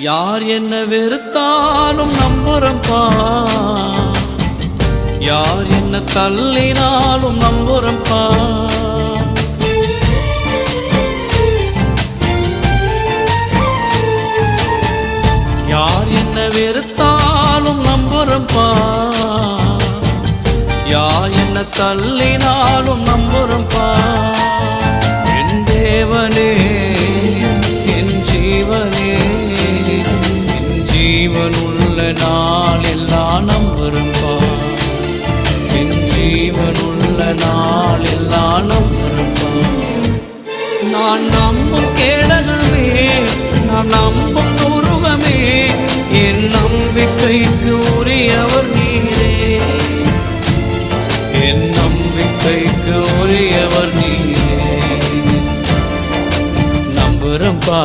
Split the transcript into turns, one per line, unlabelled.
யார் என்ன வெறுத்தாலும் நம்புறம்பா, யார் என்ன தள்ளினாலும் நம்புறம்பா. யார் என்ன வெறுத்தாலும் நம்புறம்பா, யார் என்ன தள்ளினாலும் நம்புறம்பா. என் தேவனே என் ஜீவனே, என் ஜீவனுள்ள நாள் எல்லாம் நம்புறம்பா, என் ஜீவனுள்ள நாள் எல்லாம் நம்புறம்பா. நான் நம்பும் கேடகமே, நான் நம்பும் துருகமே, என் நம்பிக்கைக்கு உரியவர் நீரே, என் நம்பிக்கைக்கு உரியவர் நீரே. நம்புறம்பா